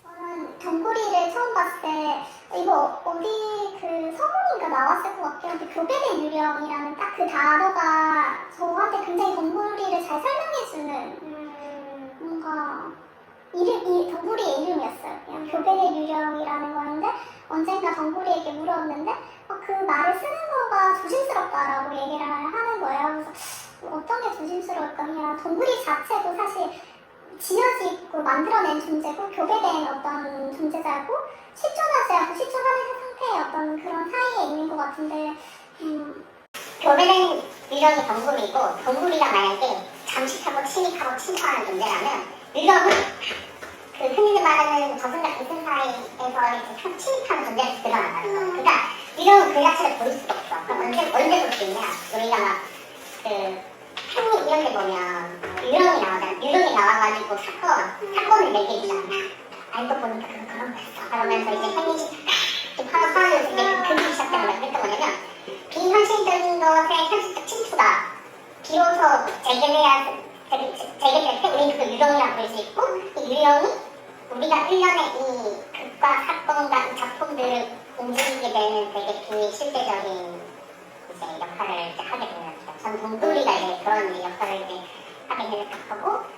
저는 덩구리를 처음 봤을 때 이거 어디 그 서문인가 나왔을 것 같긴 한데 교배대 유령이라는 딱 그 단어가 저한테 굉장히 덩구리를 잘 설명해주는 뭔가 이 덩구리의 이름이었어요. 그냥 교배대 유령이라는 거였는데 언젠가 덩구리에게 물었는데 그 말을 쓰는 거가 조심스럽다라고 얘기를 하는 거예요. 그래서 어떤 게 조심스러울까? 그냥 덩구리 자체도 사실 지어지고 만들어낸 존재고 교배된 어떤 존재자고 실존하지 않고 실존하는 상태의 어떤 그런 사이에 있는 것 같은데 교배된 유령이 덩굴이고 덩굴이가 만약에 잠식하고 침입하고 침투하는 존재라면 유령은 그 흔히들 말하는 저승과 이승 사이에서 침입하는 존재에서 드러난다는 거예요. 그러니까 유령은 그 자체를 보일 수가 없어. 그럼 언제 볼 수 있냐? 우리가 막 한국 이런 데 보면 유령이 나오잖아. 유령이 나와가지고 사건을 얘기해주잖아. 알고 보니까 그런 거였어. 그러면서 이제 현실 파악을 그리기 시작하는 거야. 그러니까 뭐냐면 비현실적인 것의 현실적 침투가 비로소 재개될 때 우리는 그 유령이라고 부를 수 있고 이 유령이 우리가 1년에 이 극과 사건과 이 작품들을 움직이게 되는 되게 비실제적인 이제 역할을 이제 하게 되는 거죠. 전 동돌이가 이제 그런 이제 역할을 이제 하게 되는 거고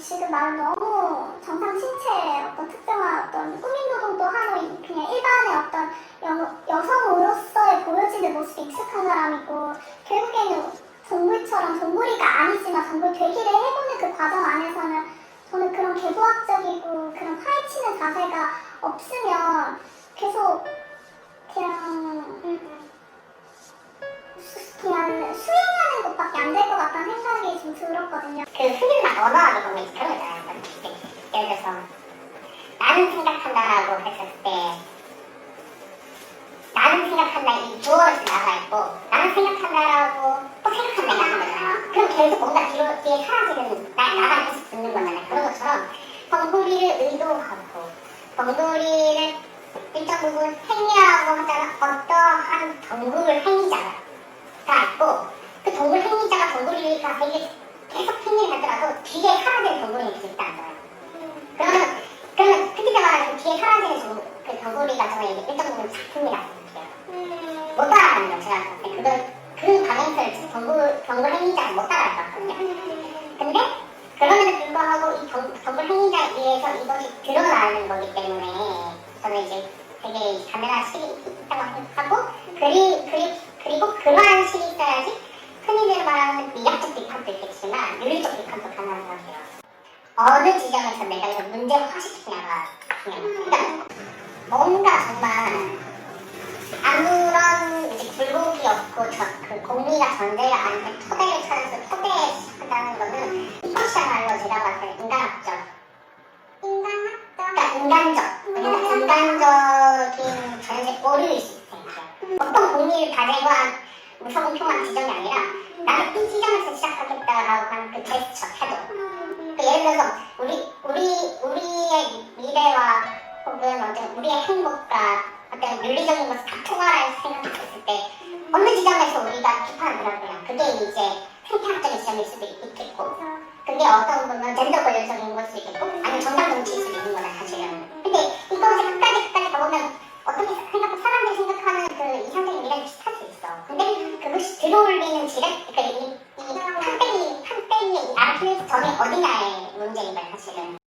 지금 말은 너무 정상 신체의 어떤 특정한 어떤 꾸민 노동도 하고 그냥 일반의 어떤 여성으로서의 보여지는 모습이 익숙한 사람이고 결국에는 동굴처럼 동굴이가 아니지만 동굴 되기를 해보는 그 과정 안에서는 저는 그런 계보학적이고 그런 파헤치는 자세가 없으면 계속 그냥 수행하는 것밖에 안 될 것 같다는 생각이 좀 들었거든요. 그 흔히 언어하게 보면 그런 거잖아요. 예를 들어서 나는 생각한다라고 했을 때 나는 생각한다 이 주어에서 나가 있고 나는 생각한다라고 또 생각한다가 하는 거잖아요. 그럼 계속 뭔가 뒤에 사라지는 나가 계속 듣는 거잖아요. 그런 것처럼 덩굴이를 의도하고 덩굴이를 일정 부분 행위라고 하잖아. 어떠한 덩굴 행위자가 있고 그 덩굴 행위자가 덩굴이가 되게 계속 행위를 하더라도 뒤에 사라지는 덩굴이 계속 있다는 거예요. 그러면 특히 말하는 뒤에 사라지는 그 덩굴이가 저는 일정 부분 작품이라고 생각해요. 못 따라가는 거예요. 제가 봤을 때 그 방향성을 덩굴 행위자가 못 따라갈 것 같거든요. 근데 그럼에도 불구하고 이 덩굴 행위자에 의해서 이것이 드러나는 거기 때문에 저는 이제 되게 가능한 실이 있다고 생각하고 그리고 그러한 실이 있어야지 흔히들 말하는 미학적 비판도 있겠지만 윤리적 비판도 가능한 것 같아요. 어느 지점에서 내가 이걸 문제화시키냐가 중요해요. 그러니까 뭔가 정말 아무런 이제 굴곡이 없고 그 공리가 전제가 아닌데 토대를 찾아서 토대에 시작한다는 거는 이것이야말로 제가 봤을 때 인간학적 그러니까 인간적인 전제 오류일 수 있어요. 어떤 공리를 다 제거한 무서공평한 지점이 아니라 나는 이 지점에서 시작하겠다라고 하는 그 제스처, 태도. 예를 들어서 우리의 우리의 행복과 어떤 윤리적인 것을 다투어라고 생각했을 때 어느 지점에서 우리가 비판을 들어보면 그게 이제 생태학적인 지점일 수도 있겠고 그게 어떤 부분은 젠더 권력적인 걸 수도 있겠고 아니면 정당 정치일 수도 있는 거다 사실은. 근데 이것을 끝까지 가보면 어떻게 사람들이 생각하는 그 이상적인 미래는 비슷할 수 있어. 근데 그것이 들어올리는 지름? 그러니까 이 판때기의 아르키메스 점이 어디냐의 문제인 거야 사실은.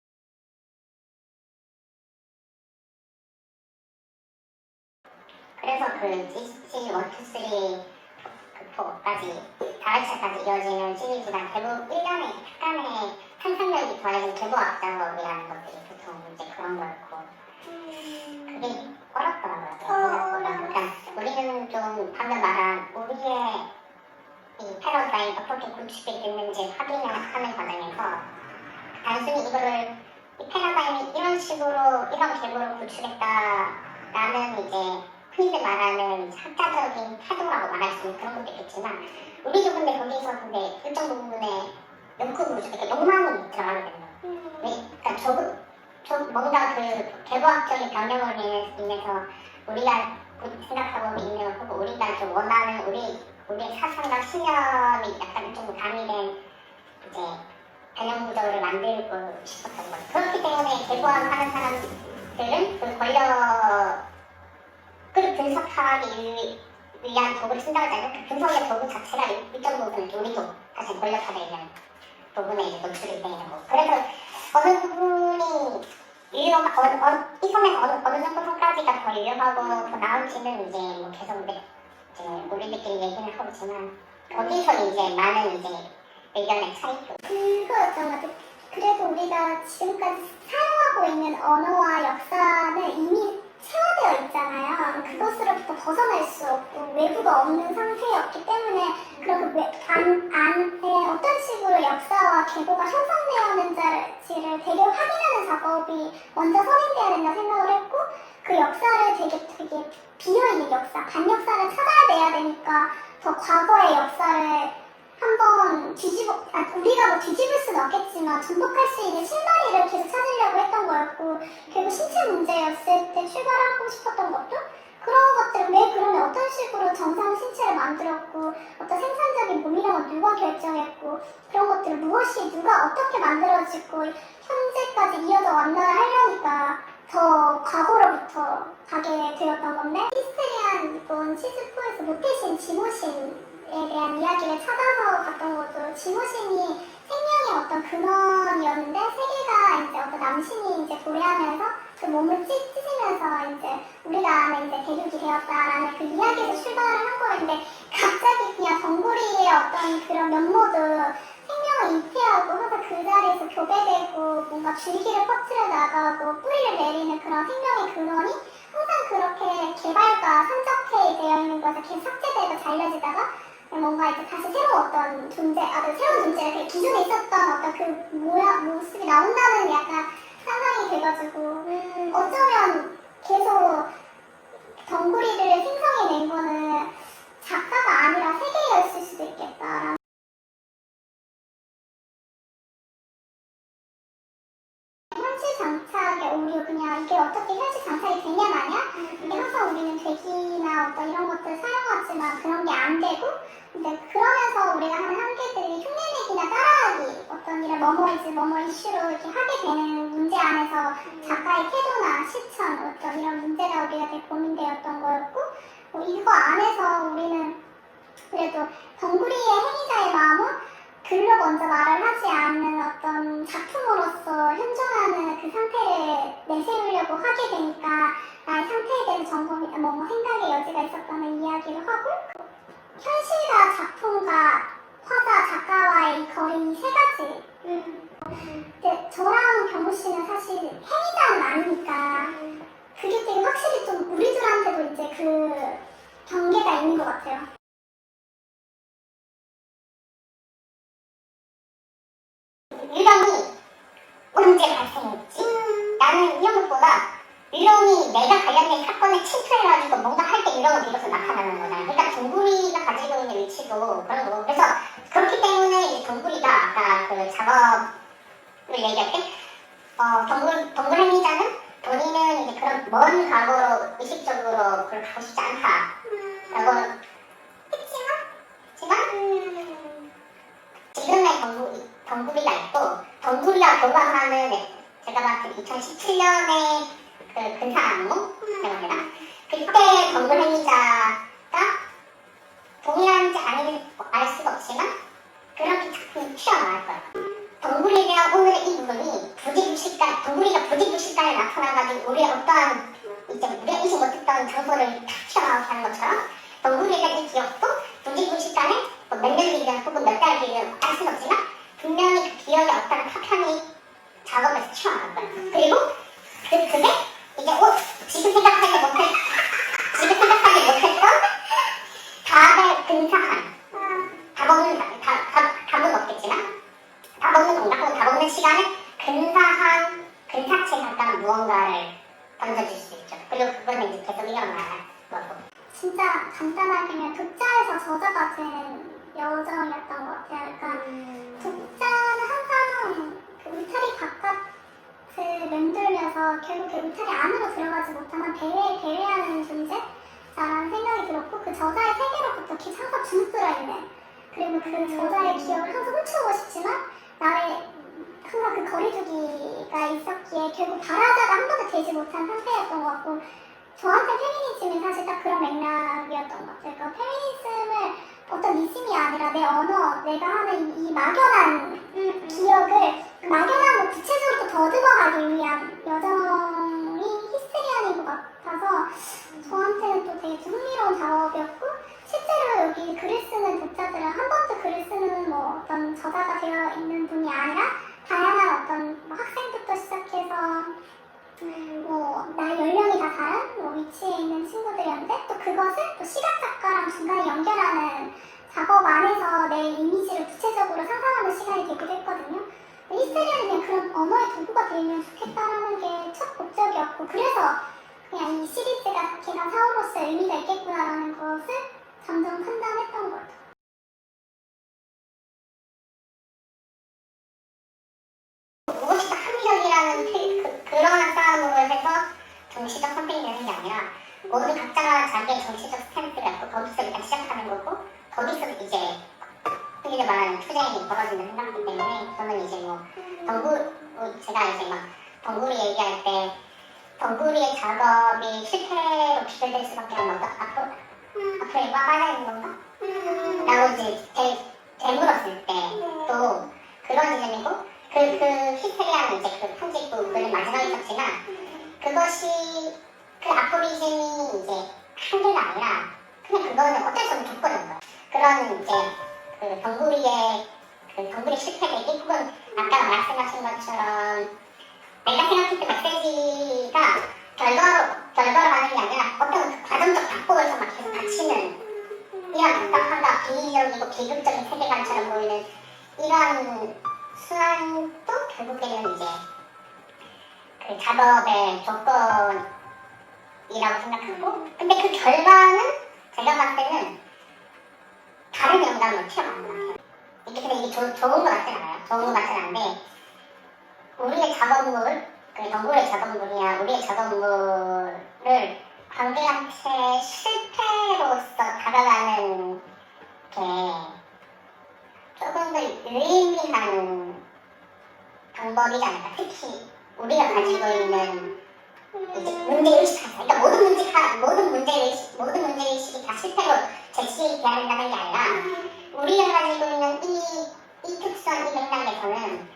그래서 그 G1, 2, 3 극포까지 다회차까지 이어지는 시리즈가 결국 1년의 약간의 상상력이 더해진 계보학 작업이라는 것들이 보통 이제 그런 거였고 그게 어렵더라고요. 생각보다. 그러니까 우리는 좀 방금 말한 우리의 이 패러다임 어떻게 구축이 됐는지 확인을 하는 과정에서 단순히 이거를 이 패러다임이 이런 식으로 이런 계보를 구축했다라는 이제 흔히들 말하는 학자적인 태도라고 말할 수 있는 그런 것도 있겠지만 우리도 근데 거기서 근데 일정 부분에 연구로 이렇게 욕망이 들어가게 되는 거예요. 그러니까 뭔가 그 계보학적인 변형을 인해서 우리가 생각하고 있는 혹은 우리가 좀 원하는 우리의 사상과 신념이 약간 좀 가미된 이제 변형 구조를 만들고 싶었던 거예요. 그렇기 때문에 계보학하는 사람들은 그 권력을 분석하기 위한 도구를 쓴다고 하잖아요. 그 분석의 도구 자체가 일정 부분은 우리도 사실 권력화되는 부분에 이제 노출이 되는 거고. 그래서 어느 부분이 이 선에서 어느 정도 선까지가 더 유효하고 더 나은지는 이제 뭐 계속 이제 우리들끼리 얘기는 하고 있지만 어디서 이제 많은 이제 의견의 차이도 그거였던 것 같아요. 그래도 우리가 지금까지 사용하고 있는 언어와 역사는 이미 체화되어 있잖아요. 그것으로부터 벗어날 수 없고 외부가 없는 상태였기 때문에 그럼 안에 어떤 식으로 역사와 계보가 형성되었는지를 되게 확인하는 작업이 먼저 선행돼야 된다 생각을 했고 그 역사를 되게 비어있는 역사, 반역사를 찾아내야 되니까 더 과거의 역사를 한번 우리가 뭐 뒤집을 수는 없겠지만 존독할 수 있는 신발이를 계속 찾으려고 했던 거였고 결국 신체 문제였을 때 출발하고 싶었던 것도 그런 것들을 왜 그러면 어떤 식으로 정상 신체를 만들었고 어떤 생산적인 몸이란 건 누가 결정했고 그런 것들을 무엇이 누가 어떻게 만들어지고 현재까지 이어져 왔나를 하려니까 더 과거로부터 가게 되었던 건데 히스테리안 이번 시즌4에서 모태신 지모신에 대한 이야기를 찾아서 갔던 것도 지모신이 생명의 어떤 근원이었는데 세계가 이제 어떤 남신이 이제 도래하면서 그 몸을 찢으면서 이제 우리가 안에 이제 대륙이 되었다라는 그 이야기에서 출발을 한 거였는데 갑자기 그냥 덩굴이의 어떤 그런 면모도 생명을 잉태하고 항상 그 자리에서 교배되고 뭔가 줄기를 퍼뜨려 나가고 뿌리를 내리는 그런 생명의 근원이 항상 그렇게 개발과 산적해 되어 있는 것에 계속 삭제되고 잘려지다가 뭔가 이제 다시 새로운 어떤 존재, 새로운 존재, 기존에 있었던 어떤 그 모습이 나온다는 약간 상상이 돼가지고 어쩌면 계속 덩굴이를 생성해낸 거는 작가가 아니라 세계였을 수도 있겠다. 현실 장착의 오류 그냥 이게 어떻게 현실 장착이 되냐 마냐? 근데 항상 우리는 되기나 어떤 이런 것들 사용하지만 그런 게 안 되고 근데 그러면서 우리가 하는 한계들이 흉내내기나 따라하기 어떤 이런 뭐뭐 이슈로 이렇게 하게 되는 문제 안에서 작가의 태도나 실천 어떤 이런 문제가 우리가 되게 고민되었던 거였고 이거 안에서 우리는 그래도 덩굴이의 행위자의 마음은 글로 먼저 말을 하지 않는 어떤 작품으로서 현존하는 그 상태를 내세우려고 하게 되니까 나의 상태에 대한 점검이 뭔가 생각의 여지가 있었다는 이야기를 하고 현실과 작품과 화자, 작가와의 이 거리 이 세 가지 근데 저랑 경호 씨는 사실 행위자는 아니니까 그게 되게 확실히 좀 우리들한테도 이제 그 경계가 있는 것 같아요. 유령이 언제 발생했지? 나는 이런 것보다 유령이 내가 관련된 사건에 침투해가지고 뭔가 할 때 유령을 빌어서 나타나는 거잖아. 그러니까 동굴이가 가지고 있는 위치도 그런 거고. 그래서 그렇기 때문에 이 동굴이가 아까 그 작업을 얘기할 때 동굴 행위자는 본인은 이제 그런 먼 과거로 의식적으로 그걸 가고 싶지 않다라고 했지만 지금의 덩굴이가 있고 덩굴이와 교감하는 제가 봤을 때 2017년에 그 근사 안무라고 해나 그때 덩굴 행위자가 동일한지 아닌지 알 수가 없지만 그렇게 작품이 튀어나올 거예요. 덩굴에 대한 오늘의 이 부분이 부지불식간 덩굴이가 부지불식간에 나타나가지고 우리의 어떠한 이제 우리가 인식 못했던 장소를 탁 튀어나오게 하는 것처럼 덩굴에 대한 이 기억도 부지불식간에 몇 년 뒤든 혹은 몇 달 뒤든 알 수는 없지만 분명히 그 기억의 어떤 파편이 작업에서 튀어나올 거예요. 그리고 그게 이제 지금 생각하지 못했던 답에 근사한 답은 없겠지만 답 없는 공간 혹은 답 없는 시간에 근사한 근사치 잠깐 무언가를 던져줄 수 있죠. 그리고 그거는 이제 계속 일어나는 거고. 진짜 간단하게 그냥 독자에서 저자가 된 여정이었던 것 같아요. 그러니까 독자는 항상 그 울타리 바깥을 맴돌면서 결국 그 울타리 안으로 들어가지 못하는 배회하는 존재라는 생각이 들었고 그 저자의 세계로부터 항상 주눅 들어있는 그리고 그 저자의 기억을 항상 훔쳐오고 싶지만 나의 항상 그 거리두기가 있었기에 결국 발화자가 한 번도 되지 못한 상태였던 것 같고 저한테 페미니즘이 사실 딱 그런 맥락이었던 것 같아요. 그러니까 페미니즘을 어떤 미심이 아니라 내 언어, 내가 하는 이 막연한 기억을 막연한 구체적으로 더듬어가기 위한 여정이 히스테리안인 것 같아서 저한테는 또 되게 흥미로운 작업이었고 실제로 여기 글을 쓰는 독자들은 한 번도 글을 쓰는 뭐 어떤 저자가 되어 있는 분이 아니라 다양한 어떤 뭐 학생부터 시작해서 나의 연령이 다 다른 위치에 있는 친구들이었는데 또 그것을 또 시각작가랑 중간에 연결하는 작업 안에서 내 이미지를 구체적으로 상상하는 시간이 되기도 했거든요. 히스테리아는 그냥 그런 언어의 도구가 되면 좋겠다라는 게 첫 목적이었고 그래서 그냥 이 시리즈가 걔가 사우로서의 의미가 있겠구나라는 것을 점점 판단했던 것 같아요. 무엇이든 합리적이라는 그러한 싸움으로 해서 정치적 선택이 되는 게 아니라 모두 각자가 자기의 정치적 스탠스를 갖고 거기서 일단 시작하는 거고 거기서 이제 흔히 말하는 투쟁이 벌어지는 생각이기 때문에 저는 이제 제가 이제 막 덩굴이 얘기할 때 덩굴이의 작업이 실패로 비결될 수밖에 없는 앞으로 이거 빠져있는 건가? 라고 이제 되물었을 때 또 그런 지점이고 그 히스테리아는 이제 그 편집도 글을 마지막에 썼지만 그것이 그 아포리즘이 이제 한계가 아니라 그냥 그거는 어쩔 수 없는 조건인 거예요. 그런 이제 그 덩굴의 실패되기 혹은 아까 말씀하신 것처럼 내가 생각했던 메시지가 결과로 가는 게 아니라 어떤 과정적 작곡에서 막 계속 닫히는 이런 답답함과 비이적이고 비극적인 세계관처럼 보이는 이런 순환도 결국에는 이제 그 작업의 조건이라고 생각하고 근데 그 결과는 제가 봤을 때는 다른 영감을 튀어나오는 것 같아요. 근데 이게 좋은 것 같진 않아요. 좋은 것 같진 않은데 우리의 작업물, 그 덩굴의 작업물이나 우리의 작업물을 관객한테 실패로서 다가가는 게 조금 더 유의미한 방법이지 않을까. 특히 우리가 가지고 있는 이제 문제의식, 그러니까 모든 문제의식이 다 실패로 제시돼야 된다는 게 아니라 우리가 가지고 있는 이 특수한 이 맥락에서는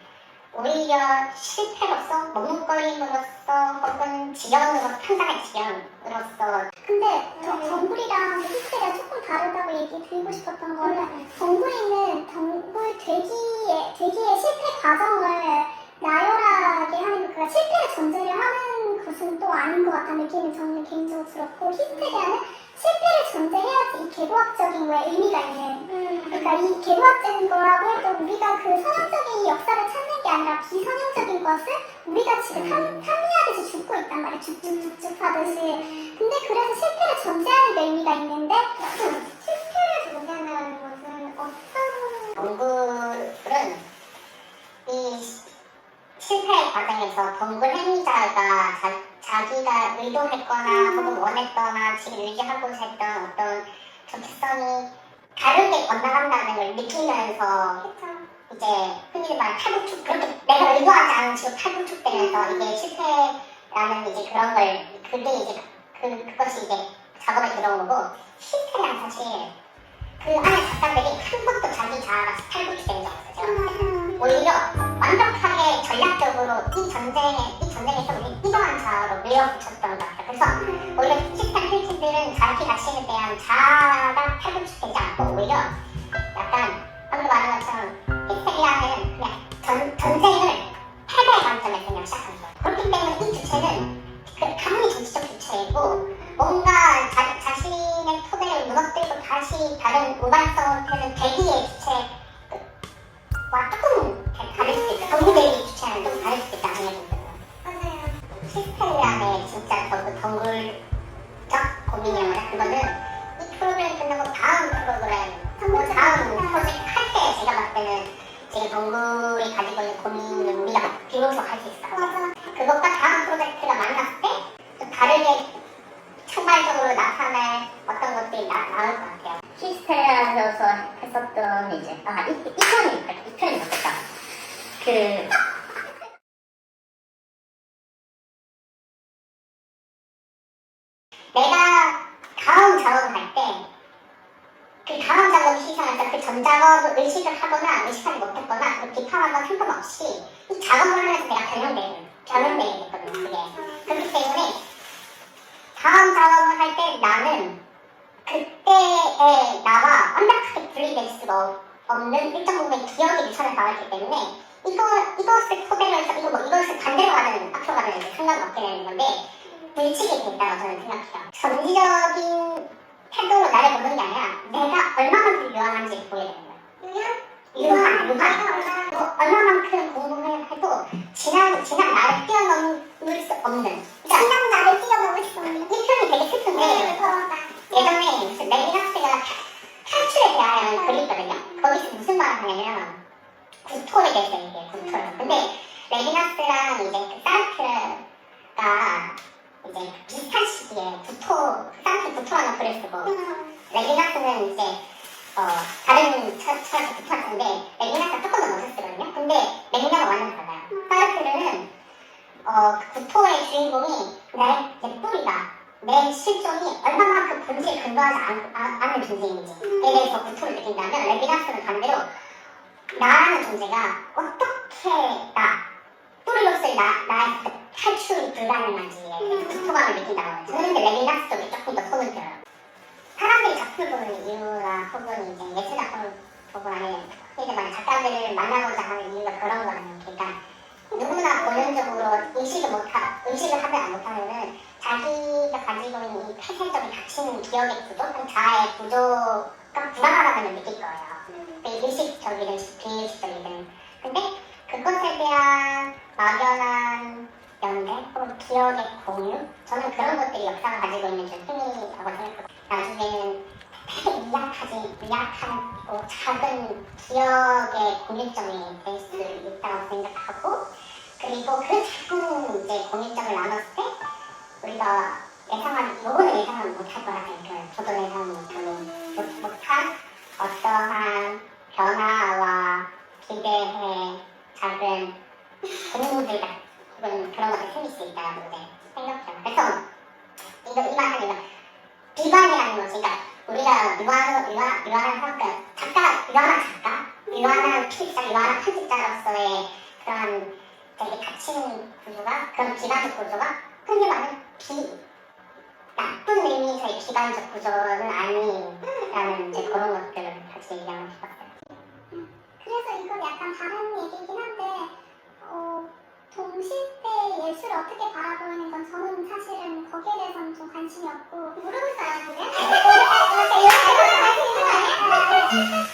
오히려 실패로서 머뭇거림으로써 혹은 지연으로서 판단의 지연으로서 근데 덩굴이랑 히스테리아 조금 다르다고 얘기 드리고 싶었던 거는 덩굴이는 덩굴 되기의 실패 과정을 나열하게 하는 그러니까 실패를 전제를 하는 것은 또 아닌 것 같다는 느낌이 저는 개인적으로 들었고 히스테리아는 실패를 전제해야지 이 계보학적인 거에 의미가 있는 그러니까 이 계보학적인 거라고 해도 우리가 그 선형적인 역사를 찾는 게 아니라 비선형적인 것을 우리가 지금 탐미하듯이 죽고 있단 말이야. 죽죽죽죽 하듯이. 근데 그래서 실패를 전제하는 게 의미가 있는데 실패를 전제하는 것은 어떤 덩굴은 이 실패 과정에서 덩굴 행위자가 자기가 의도했거나 혹은 원했거나 지금 유지하고자 했던 어떤 정체성이 다르게 건너간다는 걸 느끼면서 그쵸. 이제 흔히 말 탈구축 그렇게 내가 의도하지 않은 식으로 탈구축되면서 이게 실패라는 이제 그런 걸 그게 이제 그것이 이제 작업에 들어온 거고 실패란 사실 그 안에 작가들이 한 번도 자기 자아가 탈구축된 적 없어요. 제가 봤을 때는. 오히려 완벽하게 전략적으로 이 전쟁에서 우리 이러한 자아로 밀어붙였던 것 같아요. 그래서 오히려 시스템 필진들은 자기 자신에 대한 자아가 탈구축되지 않고 오히려 약간 방금 말한 것처럼 히스테리아는 그냥 전쟁을 패배의 관점에서 그냥 시작한 거예요. 그렇기 때문에 이 주체는 가만히 정치적 주체이고 뭔가 자신의 토대를 무너뜨리고 다시 다른 우발성을 대기의 주체와 조금 다를 수 있다. 동구대기 주체는 좀 다를 수 있다. 맞아요. 히스테리아의 진짜 그 덩굴적 고민이란 그거는 이 프로그램 끝나고 다음 프로그램 다음 프로젝트 할 때 제가 봤을 때는 제 동굴이 가지고 있는 고민을 우리가 비로소 할 수 있을 것 같아요. 맞아. 그것과 다음 프로젝트가 만났을 때 좀 다르게 총괄적으로 나타날 어떤 것들이 나올 것 같아요. 히스테리아에서 했었던 이제 이 편이 좋겠다. 내가 다음 작업을 할 때 그 다음 작업을 시작할 때 그 전 작업을 의식을 하거나 의식하지 못했거나 그 비판하거나 상관없이 이 작업을 하면서 내가 변형되게 됐거든요. 그게. 그렇기 때문에 다음 작업을 할 때 나는 그때의 나와 완벽하게 분리될 수가 없는 일정 부분의 기억이 미천에 나왔기 때문에 이것을 토대로 해서 이것을 반대로 가는 앞으로 가는 상관은 없게 되는 건데 불치게 된다고 저는 생각해요. 전지적인 태도로 나를 보는 게 아니라 내가 얼마만큼 유한한지 보게 되는 거예요. 유한. 얼마만큼 공부해도 지난 나를 뛰어넘을 수 없는. 지난 나를 뛰어넘을 수 없는. 이 표현이 되게 슬픈데 예전에 무슨 레비나스가 탈출에 대한 글이 있거든요. 거기서 무슨 말을 하냐면 구토에 대해서 얘기해요. 구토를. 근데 레비나스랑 이제 그 사르트르가 이제 비슷한 시기에 사르트 구토라는 글을 쓰고 레비나스는 이제 다른 철학의 구토였는데 레비나스가 조금 더 먼저 쓰거든요. 근데 맥락은 완전 달라요. 사르트르는 구토의 주인공이 내 뿌리가 내 실존이 얼마만큼 본질에 근거하지 않는 존재인지에 대해서 구토를 느낀다면 레비나스는 반대로 나라는 존재가 어떻게 뿌리로서의 나의 탈출이 불가능한지에 대해서 구토감을 느낀다고 해요. 저는 근데 레비나스 쪽에 조금 더 손을 들어요. 사람들이 작품을 보는 이유나 혹은 이제 예술 작품을 보고 아니면 이제 작가들을 만나고자 하는 이유가 그런 거거든요. 그러니까 누구나 본연적으로 의식을 하면 못하면은 자기가 가지고 있는 이 폐쇄적인 갇히는 기억의 구조, 자아의 구조가 불안하다는 걸 느낄 거예요. 의식적이든 비의식적이든. 근데 그것에 대한 막연한 연대 혹은 기억의 공유? 저는 그런 것들이 역사가 가지고 있는 좀 흥미라고 생각하고 나중에는 되게 미약하고 작은 기억의 공유점이 될 수 있다고 생각하고 그리고 그 작은 이제 공유점을 나눴을 때 우리가 요거는 예상은 못할 거라 생각해요. 저도 예상 못한 어떠한 변화와 기대에 작은 공유들 혹은 그런 것들이 생길 수 있다고 생각해요. 그래서 이 말은 비관이라는 것이 그러니까 우리가 유한한 사람, 유한한 필자, 유한한 편집자로서의 그런 되게 갇힌 구조가 그런 비관적 구조가 흔히 말하는 나쁜 의미에서의 비관적 구조는 아니라는 이제 그런 것들을 같이 얘기하고 싶었어요. 그래서 이건 약간 다른 얘기긴 한데 동시대 예술을 어떻게 바라보는 건 저는 사실은 거기에 대해서는 좀 관심이 없고 모르고 있어요 근데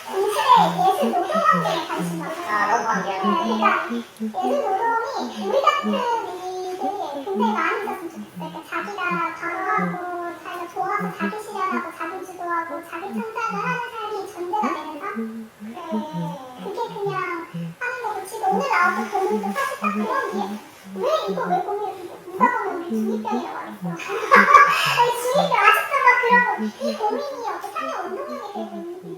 동시대 예술 노동 환경에 관심이 없어요. 너무 관계야. 그러니까 예술 노동이 우리 같은 이들이 굉장히 많이 있었으면 좋겠어요. 그러니까 자기가 바로하고 자기가 좋아서 자기 실현하고 자기 주도하고 자기 창작을 하는 삶이 전제가 되는 삶? 그게 그냥 하는 거고 지금 오늘 나왔던 고민도 사실 딱 그런 게 왜 이거 왜 고민을 누가 보면 우리 중2병이라고 하겠어. 아니 중2병 아직도 막 그런 이 고민이 어떻게 상해 운동량이 되고 있는데